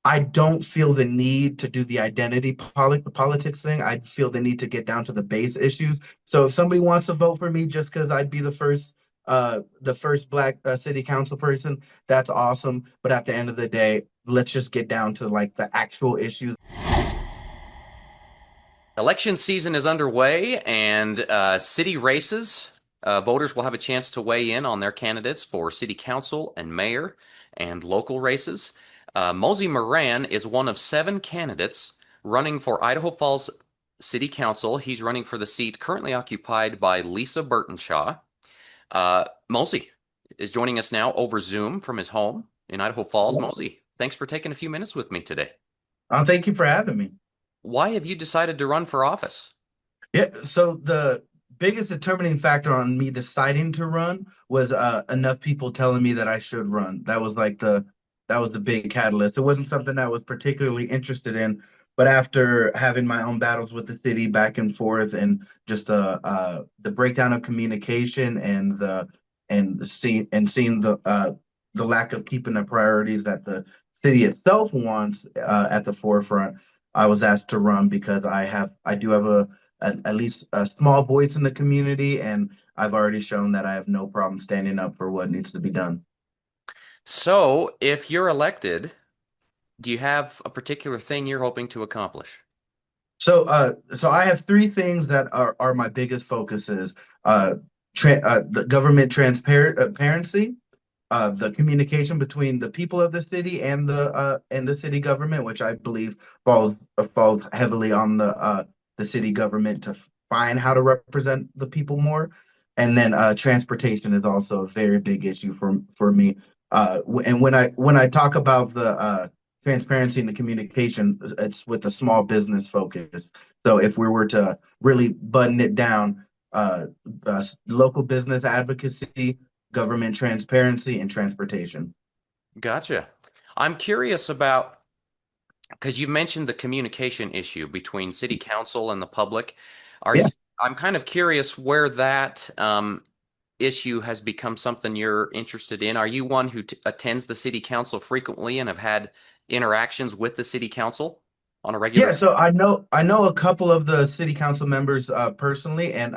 I don't feel the need to do the identity politics thing. I feel the need to get down to the base issues. So if somebody wants to vote for me just because I'd be the first black city council person, that's awesome. But at the end of the day, let's just get down to like the actual issues. Election season is underway, and city races. Voters will have a chance to weigh in on their candidates for city council and mayor and local races. Mosy Moran is one of seven candidates running for Idaho Falls City Council. He's running for the seat currently occupied by Lisa Burtenshaw. Mosy is joining us now over Zoom from his home in Idaho Falls. Mosy, thanks for taking a few minutes with me today. Thank you for having me. Why have you decided to run for office? Yeah, so the biggest determining factor on me deciding to run was enough people telling me that I should run. That was the big catalyst. It wasn't something I was particularly interested in, but after having my own battles with the city back and forth, and just the breakdown of communication and seeing the lack of keeping the priorities that the city itself wants at the forefront, I was asked to run because I do have at least a small voice in the community, and I've already shown that I have no problem standing up for what needs to be done. So, if you're elected, do you have a particular thing you're hoping to accomplish? So I have three things that are my biggest focuses: the government transparency, the communication between the people of the city and the city government, which I believe falls heavily on the city government to find how to represent the people more. And then transportation is also a very big issue for me. And when I talk about the transparency and the communication, it's with a small business focus. So if we were to really button it down, local business advocacy, government transparency, and transportation. Gotcha. I'm curious about, because you mentioned the communication issue between city council and the public. Are Yeah. you, I'm kind of curious where that issue has become something you're interested in. Are you one who t attends the city council frequently and have had interactions with the city council on a regular? Yeah, so I know a couple of the city council members personally, and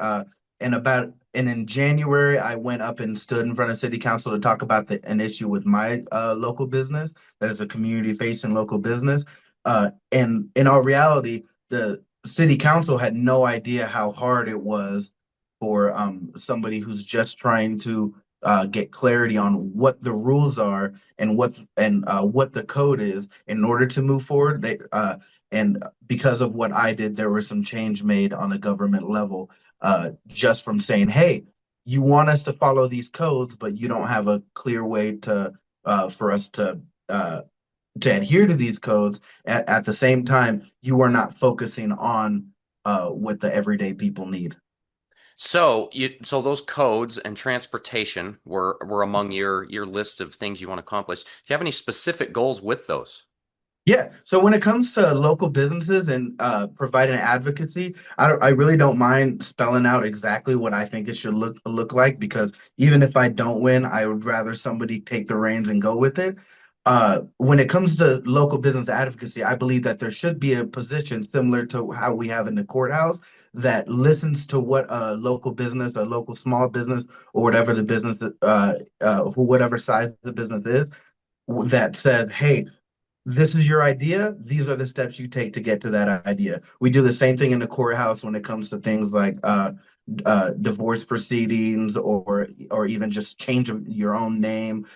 in January I went up and stood in front of city council to talk about an issue with my local business that is a community facing local business. And in all reality, the city council had no idea how hard it was for somebody who's just trying to get clarity on what the rules are and what the code is in order to move forward. And because of what I did, there was some change made on a government level, just from saying, "Hey, you want us to follow these codes, but you don't have a clear way to for us to adhere to these codes. At the same time, you are not focusing on what the everyday people need." So those codes and transportation were among your list of things you want to accomplish. Do you have any specific goals with those? Yeah. So when it comes to local businesses and providing advocacy, I really don't mind spelling out exactly what I think it should look like, because even if I don't win, I would rather somebody take the reins and go with it. When it comes to local business advocacy, I believe that there should be a position similar to how we have in the courthouse that listens to what a local business, a local small business, or whatever the business, whatever size the business is, that says, "Hey, this is your idea. These are the steps you take to get to that idea." We do the same thing in the courthouse when it comes to things like divorce proceedings, or even just change of your own name.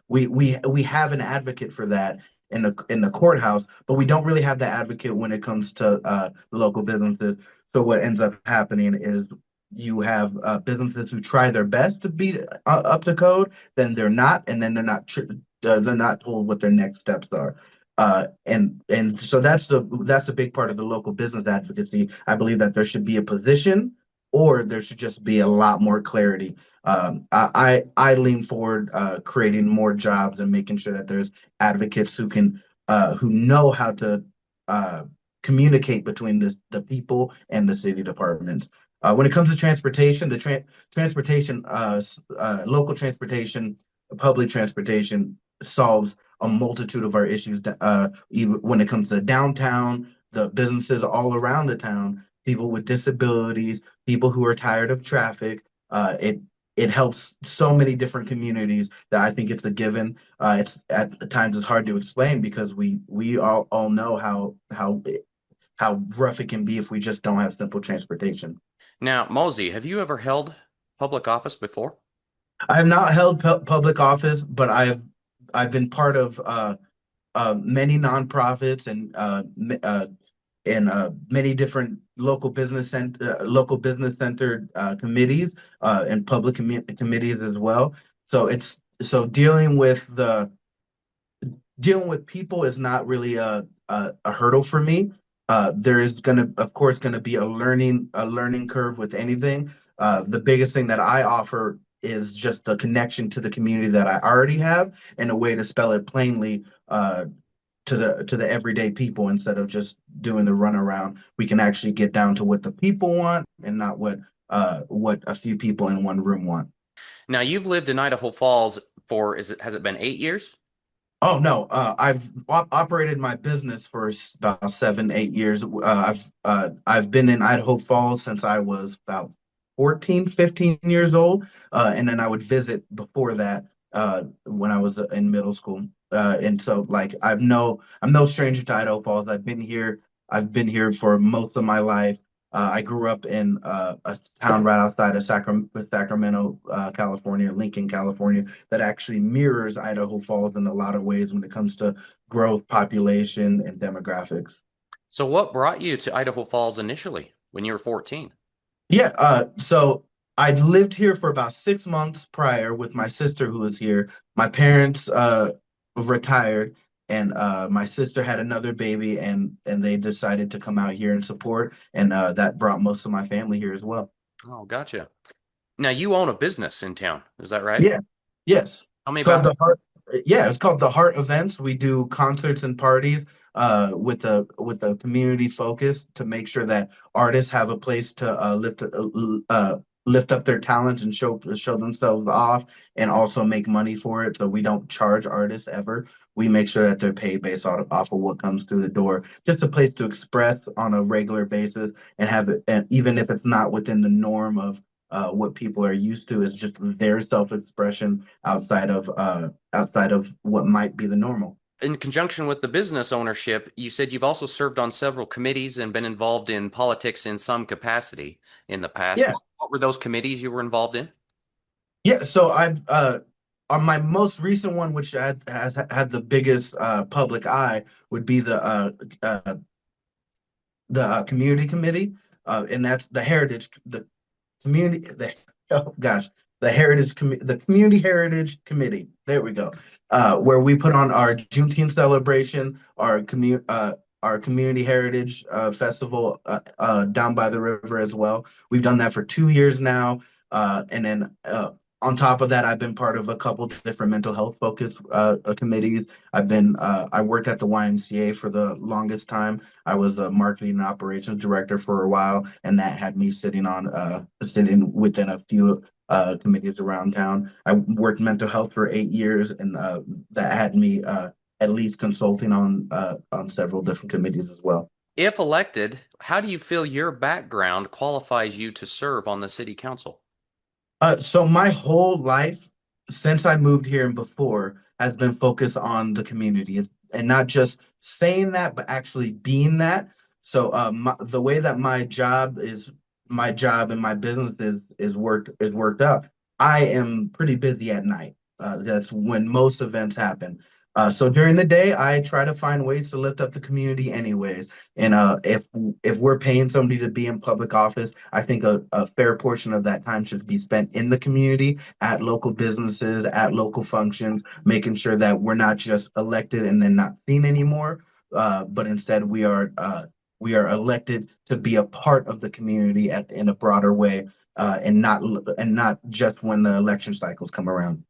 We have an advocate for that in the courthouse, but we don't really have the advocate when it comes to local businesses. So what ends up happening is you have businesses who try their best to be up to code, then they're not, and then they're not told what their next steps are. And so that's a big part of the local business advocacy. I believe that there should be a position, or there should just be a lot more clarity. I lean forward, creating more jobs and making sure that there's advocates who know how to uh, communicate between the people and the city departments. When it comes to transportation, transportation, local transportation, public transportation solves a multitude of our issues, even when it comes to downtown, the businesses all around the town, people with disabilities, people who are tired of traffic. It helps so many different communities that I think it's a given. It's at times it's hard to explain because we all know how rough it can be if we just don't have simple transportation. Now, Mosey, have you ever held public office before? I have not held public office, but I've been part of many nonprofits and many different local business centered committees and public committees as well. So it's so dealing with people is not really a hurdle for me. There is of course, gonna be a learning curve with anything. The biggest thing that I offer is just the connection to the community that I already have and a way to spell it plainly to the everyday people instead of just doing the runaround. We can actually get down to what the people want and not what a few people in one room want. Now, you've lived in Idaho Falls for, has it been 8 years? Oh no, I've operated my business for about 7, 8 years. I've been in Idaho Falls since I was about 14, 15 years old, and then I would visit before that when I was in middle school. And so like I'm no stranger to Idaho Falls. I've been here for most of my life. I grew up in a town right outside of Sacramento, California, Lincoln, California, that actually mirrors Idaho Falls in a lot of ways when it comes to growth, population, and demographics. So, what brought you to Idaho Falls initially when you were 14? Yeah, so I'd lived here for about 6 months prior with my sister who was here. My parents retired and my sister had another baby and they decided to come out here and support and that brought most of my family here as well. Oh, gotcha. Now, you own a business in town, is that right? Yeah. Yes. Tell me It's called about the Heart. Yeah, it's called the Heart Events. We do concerts and parties with a community focus to make sure that artists have a place to lift up their talents and show themselves off and also make money for it. So we don't charge artists ever. We make sure that they're paid based off of what comes through the door. Just a place to express on a regular basis and have it, and even if it's not within the norm of what people are used to, is just their self-expression outside of what might be the normal. in conjunction with the business ownership, you said you've also served on several committees and been involved in politics in some capacity in the past. Yeah, What were those committees you were involved in? yeah. So I've on my most recent one, which has had the biggest public eye, would be the community committee, and that's the community the oh gosh the community heritage committee. There we go. Where we put on our Juneteenth celebration, our community heritage festival down by the river as well. We've done that for 2 years now, and then on top of that, I've been part of a couple different mental health focus committees. I worked at the YMCA for the longest time. I was a marketing and operations director for a while, and that had me sitting within a few committees around town. I worked mental health for 8 years, and that had me at least consulting on several different committees as well. If elected, how do you feel your background qualifies you to serve on the city council? So my whole life, since I moved here and before, has been focused on the community. And not just saying that, but actually being that. So the way that my job and my business is worked out. I am pretty busy at night. That's when most events happen. So during the day, I try to find ways to lift up the community anyways. And if we're paying somebody to be in public office, I think a fair portion of that time should be spent in the community, at local businesses, at local functions, making sure that we're not just elected and then not seen anymore, but instead we are elected to be a part of the community in a broader way, and not just when the election cycles come around.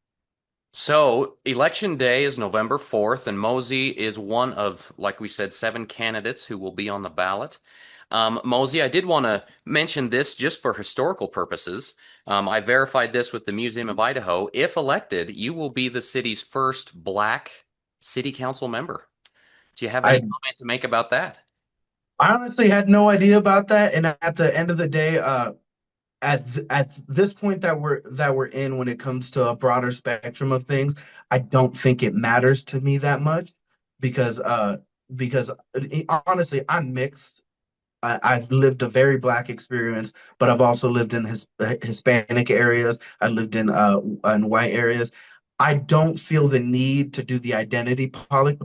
So, election day is November 4th, and Mosey is one of, like we said, 7 candidates who will be on the ballot. Mosey, I did want to mention this just for historical purposes. I verified this with the Museum of Idaho. If elected, you will be the city's first Black city council member. Do you have any I comment to make about that? I honestly had no idea about that, and at the end of the day, at this point that we're in when it comes to a broader spectrum of things, I don't think it matters to me that much because because honestly, I'm mixed. I've lived a very black experience, but I've also lived in Hispanic areas. I lived in white areas. I don't feel the need to do the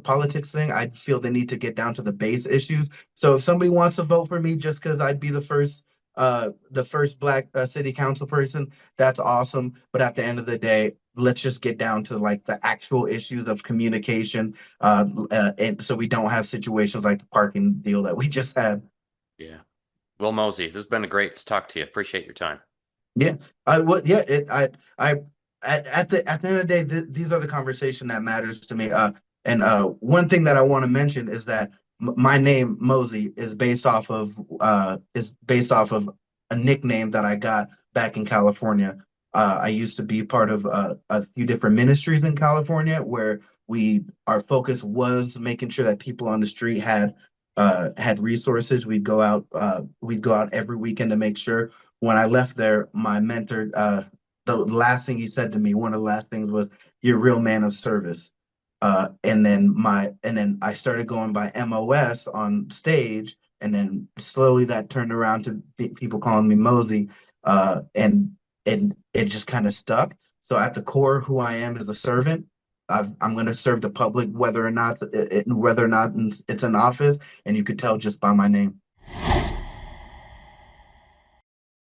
politics thing. I feel the need to get down to the base issues. So if somebody wants to vote for me just because I'd be the first black city council person, that's awesome. But at the end of the day, let's just get down to like the actual issues of communication, and so we don't have situations like the parking deal that we just had. Yeah. Well, Mosey, this has been great to talk to you. Appreciate your time. Yeah, I would. Yeah, I, at the end of the day, these are the conversation that matters to me. And one thing that I want to mention is that my name Mosey is based off of a nickname that I got back in California. I used to be part of a few different ministries in California where our focus was making sure that people on the street had resources. We'd go out every weekend to make sure. When I left there, my mentor, the last thing he said to me, one of the last things was, "You're a real man of service." And then I started going by MOS on stage, and then slowly that turned around to people calling me Mosey, and it just kind of stuck. So at the core, who I am is a servant. I'm going to serve the public, whether or not it's an office, and you could tell just by my name.